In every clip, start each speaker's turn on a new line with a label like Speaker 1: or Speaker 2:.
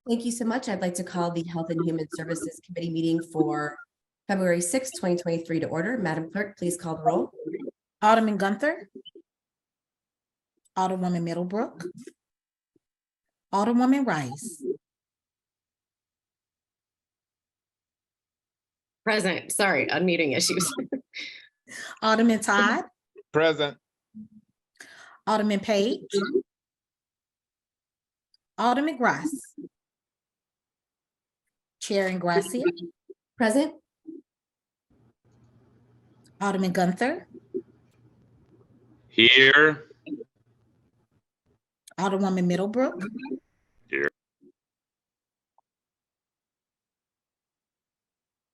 Speaker 1: Thank you so much. I'd like to call the Health and Human Services Committee meeting for February 6, 2023 to order. Madam Clerk, please call the roll.
Speaker 2: Alderman Gunther. Alderwoman Middlebrook. Alderwoman Rice.
Speaker 3: Present. Sorry, unmuting issues.
Speaker 2: Alderman Todd.
Speaker 4: Present.
Speaker 2: Alderman Page. Alderman Grass. Chair Ingrassia.
Speaker 1: Present.
Speaker 2: Alderman Gunther.
Speaker 4: Here.
Speaker 2: Alderwoman Middlebrook.
Speaker 4: Here.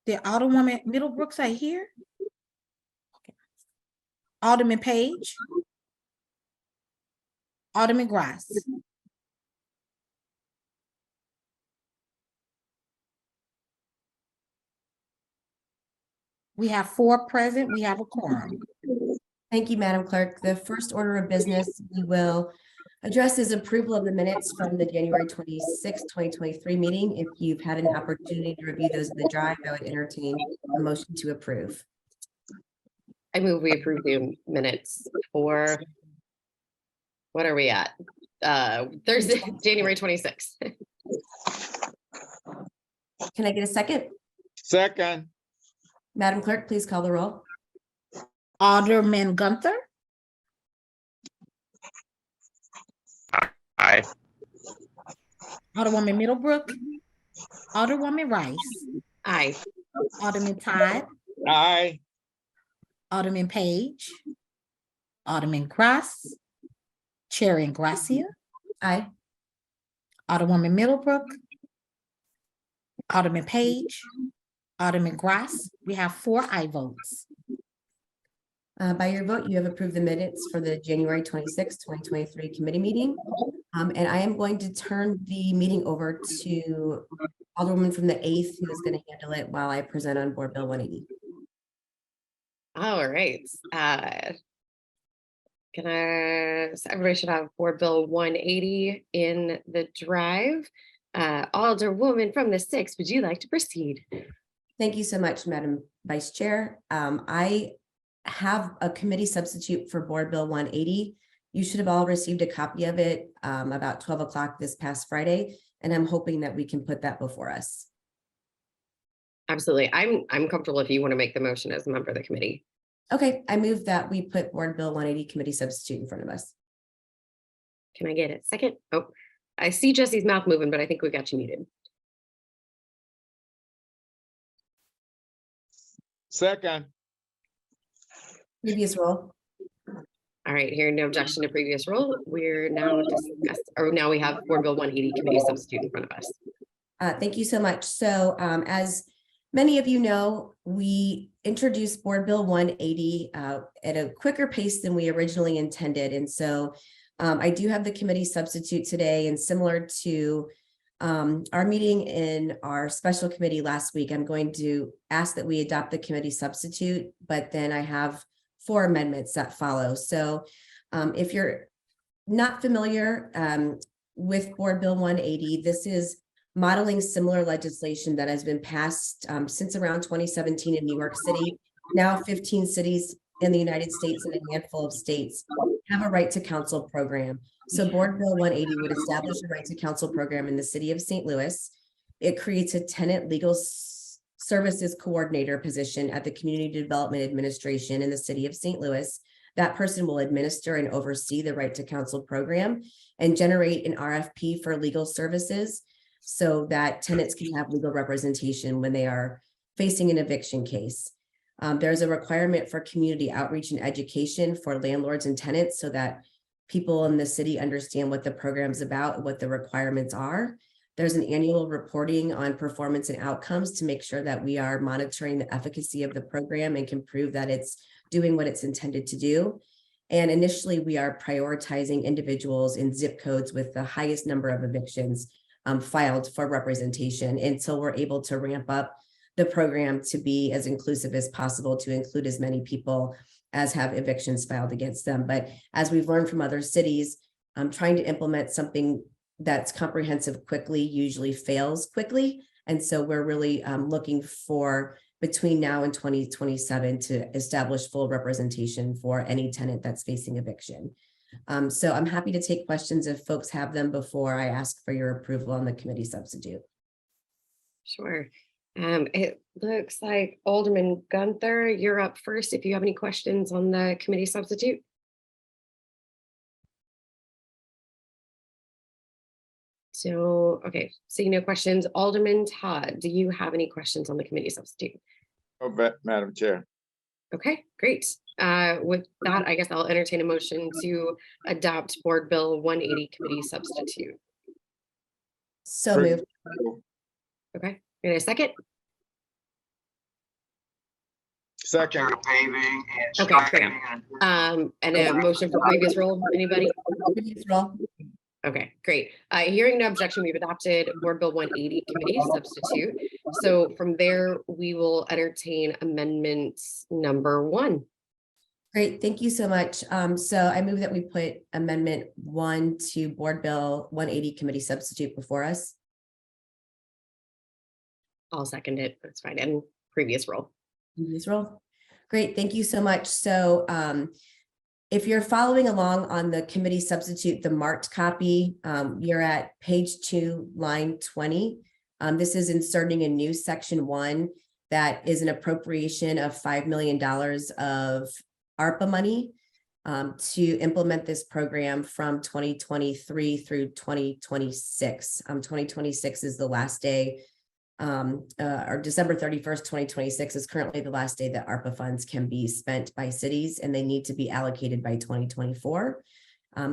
Speaker 2: Did Alderwoman Middlebrook say here? Okay. Alderman Page. Alderman Grass. We have 4 present. We have a quorum.
Speaker 1: Thank you, Madam Clerk. The first order of business we will address is approval of the minutes from the January 26, 2023 meeting. If you've had an opportunity to review those in the drive, I would entertain a motion to approve.
Speaker 3: I move we approve the minutes for, what are we at? Thursday, January 26th.
Speaker 1: Can I get a second?
Speaker 4: Second.
Speaker 1: Madam Clerk, please call the roll.
Speaker 2: Alderman Gunther.
Speaker 4: Aye.
Speaker 2: Alderwoman Middlebrook. Alderwoman Rice.
Speaker 3: Aye.
Speaker 2: Alderman Todd.
Speaker 4: Aye.
Speaker 2: Alderman Page. Alderman Grass. Chair Ingrassia.
Speaker 1: Aye.
Speaker 2: Alderwoman Middlebrook. Alderman Page. Alderman Grass. We have 4 aye votes.
Speaker 1: By your vote, you have approved the minutes for the January 26, 2023 committee meeting. And I am going to turn the meeting over to Alderwoman from the 8th, who is going to handle it while I present on Board Bill 180.
Speaker 3: All right. So everybody should have Board Bill 180 in the drive. Alderwoman from the 6th, would you like to proceed?
Speaker 1: Thank you so much, Madam Vice Chair. I have a committee substitute for Board Bill 180. You should have all received a copy of it about 12 o'clock this past Friday, and I'm hoping that we can put that before us.
Speaker 3: Absolutely. I'm comfortable if you want to make the motion as a member of the committee.
Speaker 1: Okay, I move that we put Board Bill 180 committee substitute in front of us.
Speaker 3: Can I get a second? Oh, I see Jesse's mouth moving, but I think we got you muted.
Speaker 4: Second.
Speaker 1: Previous roll.
Speaker 3: All right, hearing no objection to previous rule, we're now now we have Board Bill 180 committee substitute in front of us.
Speaker 1: Thank you so much. So as many of you know, we introduced Board Bill 180 at a quicker pace than we originally intended. And so I do have the committee substitute today, and similar to our meeting in our special committee last week, I'm going to ask that we adopt the committee substitute, but then I have 4 amendments that follow. So if you're not familiar with Board Bill 180, this is modeling similar legislation that has been passed since around 2017 in New York City. Now 15 cities in the United States and a handful of states have a right to counsel program. So Board Bill 180 would establish a right to counsel program in the city of St. Louis. It creates a tenant legal services coordinator position at the Community Development Administration in the city of St. Louis. That person will administer and oversee the right to counsel program and generate an RFP for legal services so that tenants can have legal representation when they are facing an eviction case. There's a requirement for community outreach and education for landlords and tenants so that people in the city understand what the program's about, what the requirements are. There's an annual reporting on performance and outcomes to make sure that we are monitoring the efficacy of the program and can prove that it's doing what it's intended to do. And initially, we are prioritizing individuals in zip codes with the highest number of evictions filed for representation until we're able to ramp up the program to be as inclusive as possible, to include as many people as have evictions filed against them. But as we've learned from other cities, trying to implement something that's comprehensive quickly usually fails quickly. And so we're really looking for between now and 2027 to establish full representation for any tenant that's facing eviction. So I'm happy to take questions if folks have them before I ask for your approval on the committee substitute.
Speaker 3: Sure. It looks like Alderman Gunther, you're up first. If you have any questions on the committee substitute. So, okay, seeing no questions. Alderman Todd, do you have any questions on the committee substitute?
Speaker 4: Oh, Madam Chair.
Speaker 3: Okay, great. With that, I guess I'll entertain a motion to adopt Board Bill 180 committee substitute.
Speaker 1: So moved.
Speaker 3: Okay, in a second.
Speaker 4: Second.
Speaker 5: Paving and
Speaker 3: Okay, great.
Speaker 5: striping and
Speaker 3: And a motion for previous rule, anybody?
Speaker 1: Previous roll.
Speaker 3: Okay, great. Hearing no objection, we've adopted Board Bill 180 committee substitute. So from there, we will entertain amendment number 1.
Speaker 1: Great, thank you so much. So I move that we put amendment 1 to Board Bill 180 committee substitute before us.
Speaker 3: I'll second it. That's fine. And previous rule.
Speaker 1: Previous roll. Great, thank you so much. So if you're following along on the committee substitute, the marked copy, you're at page 2, line 20. This is inserting a new section 1 that is an appropriation of $5 million of ARPA money to implement this program from 2023 through 2026. 2026 is the last day, or December 31st, 2026 is currently the last day that ARPA funds can be spent by cities, and they need to be allocated by 2024.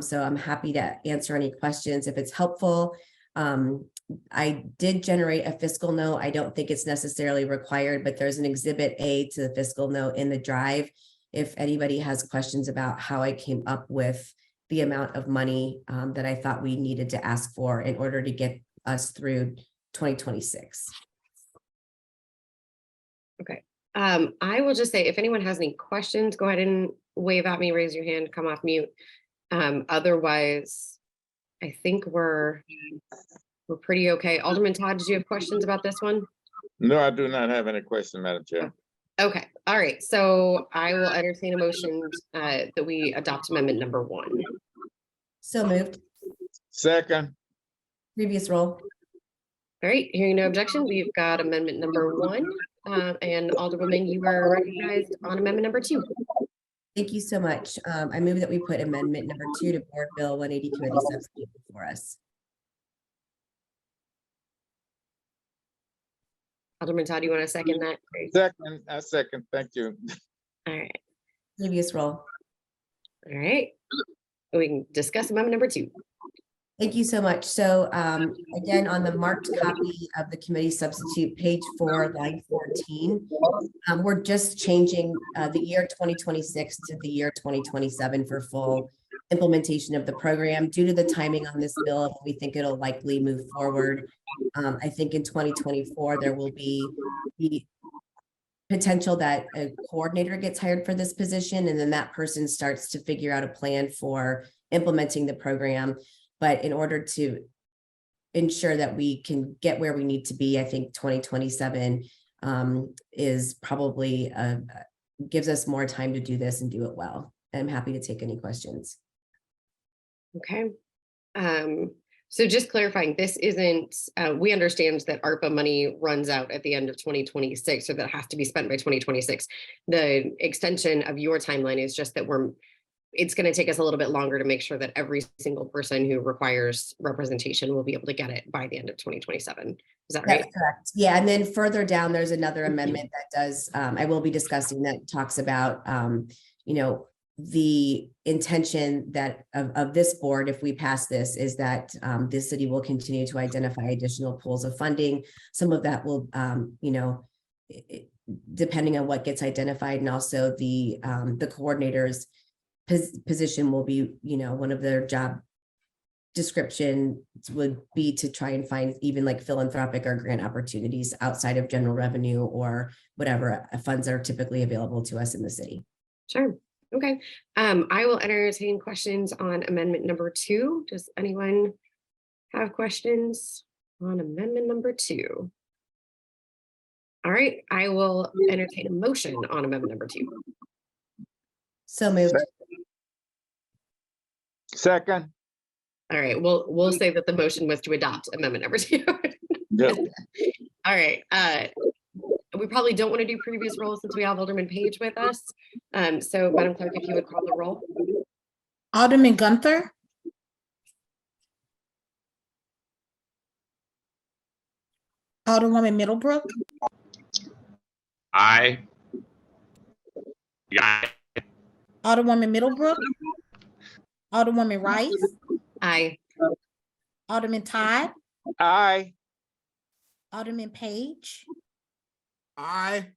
Speaker 1: So I'm happy to answer any questions if it's helpful. I did generate a fiscal note. I don't think it's necessarily required, but there's an exhibit A to the fiscal note in the drive. If anybody has questions about how I came up with the amount of money that I thought we needed to ask for in order to get us through 2026.
Speaker 3: Okay. I will just say, if anyone has any questions, go ahead and wave at me, raise your hand, come off mute. Otherwise, I think we're pretty okay. Alderman Todd, did you have questions about this one?
Speaker 4: No, I do not have any question, Madam Chair.
Speaker 3: Okay, all right. So I will entertain a motion that we adopt amendment number 1.
Speaker 1: So moved.
Speaker 4: Second.
Speaker 1: Previous roll.
Speaker 3: All right, hearing no objection, we've got amendment number 1. And Alderwoman, you are recognized on amendment number 2.
Speaker 1: Thank you so much. I move that we put amendment number 2 to Board Bill 180 committee substitute before us.
Speaker 3: Alderman Todd, you want to second that? Great.
Speaker 4: Second. I second. Thank you.
Speaker 3: All right,
Speaker 1: Previous roll.
Speaker 3: all right. We can discuss amendment number 2.
Speaker 1: Thank you so much. So again, on the marked copy of the committee substitute, page 4, line 14, we're just changing the year 2026 to the year 2027 for full implementation of the program. Due to the timing on this bill, we think it'll likely move forward. I think in 2024, there will be the potential that a coordinator gets hired for this position, and then that person starts to figure out a plan for implementing the program. But in order to ensure that we can get where we need to be, I think 2027 is probably gives us more time to do this and do it well. I'm happy to take any questions.
Speaker 3: Okay. So just clarifying, this isn't, we understand that ARPA money runs out at the end of 2026, or that has to be spent by 2026. The extension of your timeline is just that it's going to take us a little bit longer to make sure that every single person who requires representation will be able to get it by the end of 2027. Is that right?
Speaker 1: That's correct. Yeah, and then further down, there's another amendment that does, I will be discussing, that talks about, the intention that of this board, if we pass this, is that the city will continue to identify additional pools of funding. Some of that will, depending on what gets identified, and also the coordinators position will be, one of their job description would be to try and find even like philanthropic or grant opportunities outside of general revenue or whatever funds are typically available to us in the city.
Speaker 3: Sure. Okay. I will entertain questions on amendment number 2. Does anyone have questions on amendment number 2? All right, I will entertain a motion on amendment number 2.
Speaker 1: So moved.
Speaker 4: Second.
Speaker 3: All right, we'll say that the motion was to adopt amendment number 2.
Speaker 4: Yep.
Speaker 3: All right, we probably don't want to do previous roll since we have Alderman Page with us. So Madam Clerk, if you would call the roll.
Speaker 2: Alderman Gunther. Alderwoman Middlebrook,
Speaker 5: Aye. Yeah.
Speaker 2: Alderwoman Middlebrook, Alderwoman Rice,
Speaker 3: Aye.
Speaker 2: Alderman Todd,
Speaker 4: Aye.
Speaker 2: Alderman Page,
Speaker 4: Aye.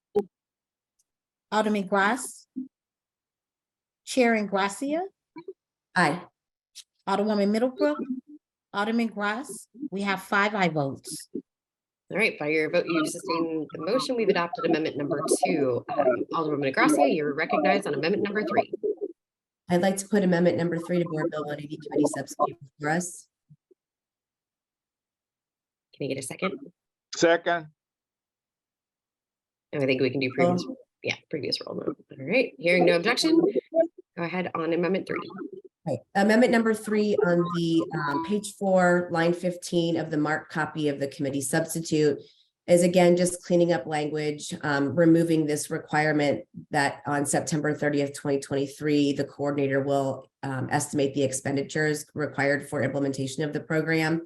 Speaker 2: Alderman Grass, Chair Ingracia,
Speaker 1: Aye.
Speaker 2: Alderwoman Middlebrook, Alderman Grass. We have 5 aye votes.
Speaker 3: All right, by your vote, you sustain the motion. We've adopted amendment number 2. Alderwoman Gracia, you're recognized on amendment number 3.
Speaker 1: I'd like to put amendment number 3 to Board Bill 180 Committee Substitute for us.
Speaker 3: Can I get a second?
Speaker 4: Second.
Speaker 3: And I think we can do previous, previous roll. All right, hearing no objection, go ahead on amendment 3.
Speaker 1: Right. Amendment number 3 on the page 4, line 15 of the marked copy of the committee substitute is again just cleaning up language, removing this requirement that on September 30th, 2023, the coordinator will estimate the expenditures required for implementation of the program,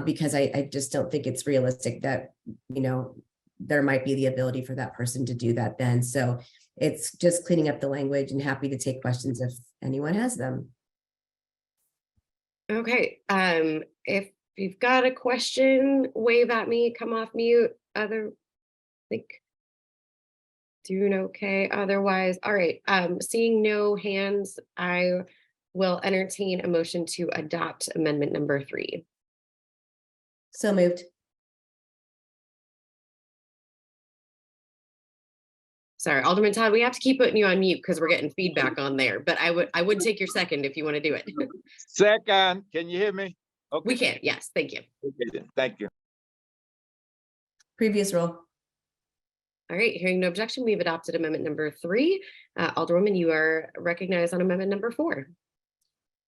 Speaker 1: because I just don't think it's realistic that, you know, there might be the ability for that person to do that then. So it's just cleaning up the language, and happy to take questions if anyone has them.
Speaker 3: Okay, if you've got a question, wave at me, come off mute. Doing okay otherwise. All right, seeing no hands, I will entertain a motion to adopt amendment number 3.
Speaker 1: So moved.
Speaker 3: Sorry, Alderman Todd, we have to keep putting you on mute because we're getting feedback on there, but I would take your second if you want to do it.
Speaker 4: Second. Can you hear me? Okay.
Speaker 3: We can, yes, thank you.
Speaker 4: Okay then. Thank you.
Speaker 1: Previous roll.
Speaker 3: All right, hearing no objection, we've adopted amendment number 3. Alderwoman, you are recognized on amendment number 4.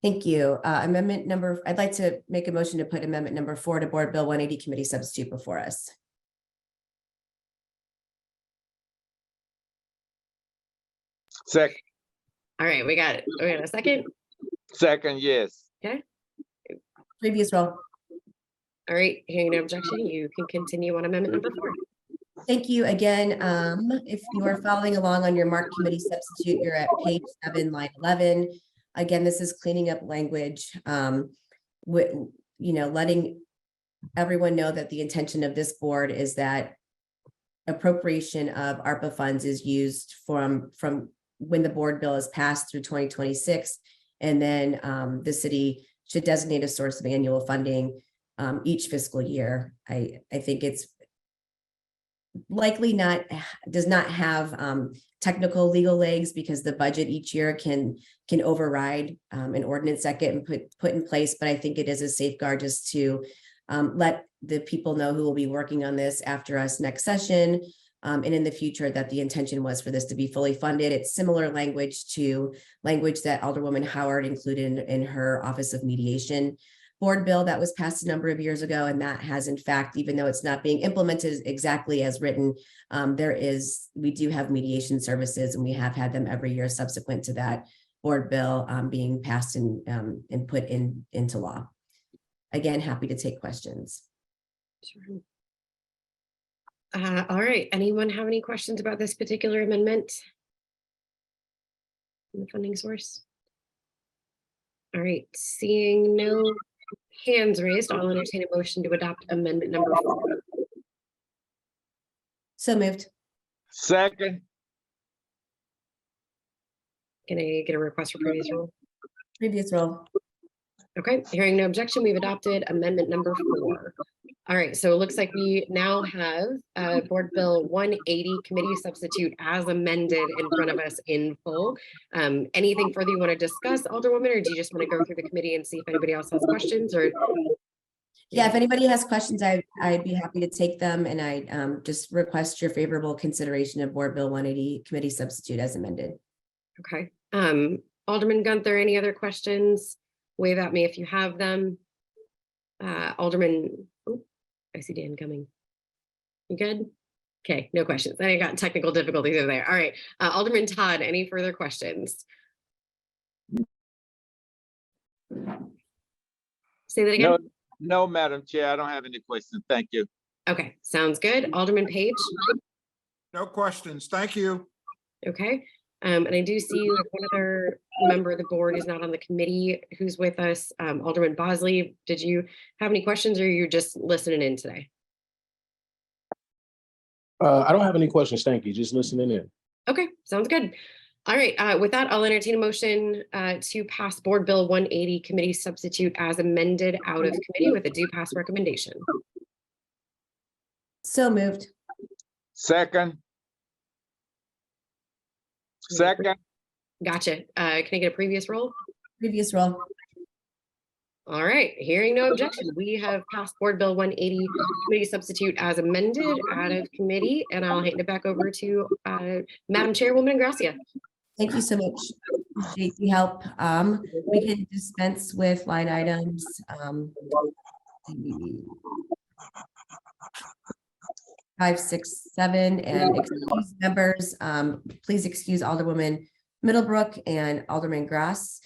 Speaker 1: Thank you. I'd like to make a motion to put amendment number 4 to Board Bill 180 Committee Substitute before us.
Speaker 4: Second.
Speaker 3: All right, we got it. We got a second.
Speaker 4: Second, yes.
Speaker 1: Previous roll.
Speaker 3: All right, hearing no objection, you can continue on amendment number 4.
Speaker 1: Thank you again. If you are following along on your marked committee substitute, you're at page 7, line 11. Again, this is cleaning up language, letting everyone know that the intention of this board is that appropriation of ARPA funds is used from when the board bill is passed through 2026. And then the city should designate a source of annual funding each fiscal year. I think it's likely does not have technical legal legs, because the budget each year can override an ordinance that get put in place. But I think it is a safeguard just to let the people know who will be working on this after us next session and in the future that the intention was for this to be fully funded. It's similar language to language that Alderwoman Howard included in her Office of Mediation board bill that was passed a number of years ago. And that has, in fact, even though it's not being implemented exactly as written, we do have mediation services, and we have had them every year subsequent to that board bill being passed and put into law. Again, happy to take questions.
Speaker 3: Sure. All right, anyone have any questions about this particular amendment? The funding source? All right, seeing no hands raised, I'll entertain a motion to adopt amendment number 4.
Speaker 1: So moved.
Speaker 4: Second.
Speaker 3: Can I get a request for previous roll?
Speaker 1: Previous roll.
Speaker 3: Okay, hearing no objection, we've adopted amendment number 4. All right, so it looks like we now have Board Bill 180 Committee Substitute as amended in front of us in full. Anything further you want to discuss, Alderwoman, or do you just want to go through the committee and see if anybody else has questions? Or
Speaker 1: Yeah, if anybody has questions, I'd be happy to take them, and I just request your favorable consideration of Board Bill 180 committee substitute as amended.
Speaker 3: Okay. Alderman Gunther, any other questions? Wave at me if you have them. Alderman, oh, I see Dan coming. You good? Okay, no questions. I got technical difficulties over there. All right. Alderman Todd, any further questions? Say that again.
Speaker 4: No, no, Madam Chair, I don't have any questions. Thank you.
Speaker 3: Okay, sounds good. Alderman Page.
Speaker 6: No questions. Thank you.
Speaker 3: Okay. And I do see that one other member of the board is not on the committee who's with us. Alderman Bosley, did you have any questions or you're just listening in today?
Speaker 7: I don't have any questions. Thank you. Just listening in.
Speaker 3: Okay, sounds good. All right, with that, I'll entertain a motion to pass Board Bill 180 committee substitute as amended out of committee with a due pass recommendation.
Speaker 1: So moved.
Speaker 4: Second. Second,
Speaker 3: Gotcha. Can I get a previous roll?
Speaker 1: Previous roll.
Speaker 3: All right, hearing no objection, we have passed Board Bill 180 committee substitute as amended out of committee, and I'll hand it back over to Madam Chairwoman Gracia.
Speaker 1: Thank you so much. Appreciate the help. We can dispense with line items. 5, 6, 7, and excuse members. Please excuse Alderwoman Middlebrook and Alderman Grass,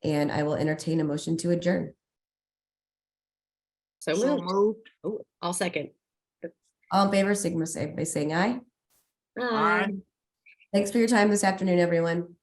Speaker 1: and I will entertain a motion to adjourn.
Speaker 3: So
Speaker 6: So
Speaker 3: moved.
Speaker 6: moved.
Speaker 3: Oh, I'll second.
Speaker 1: All in favor, signify by saying aye.
Speaker 6: Aye.
Speaker 1: Thanks for your time this afternoon, everyone.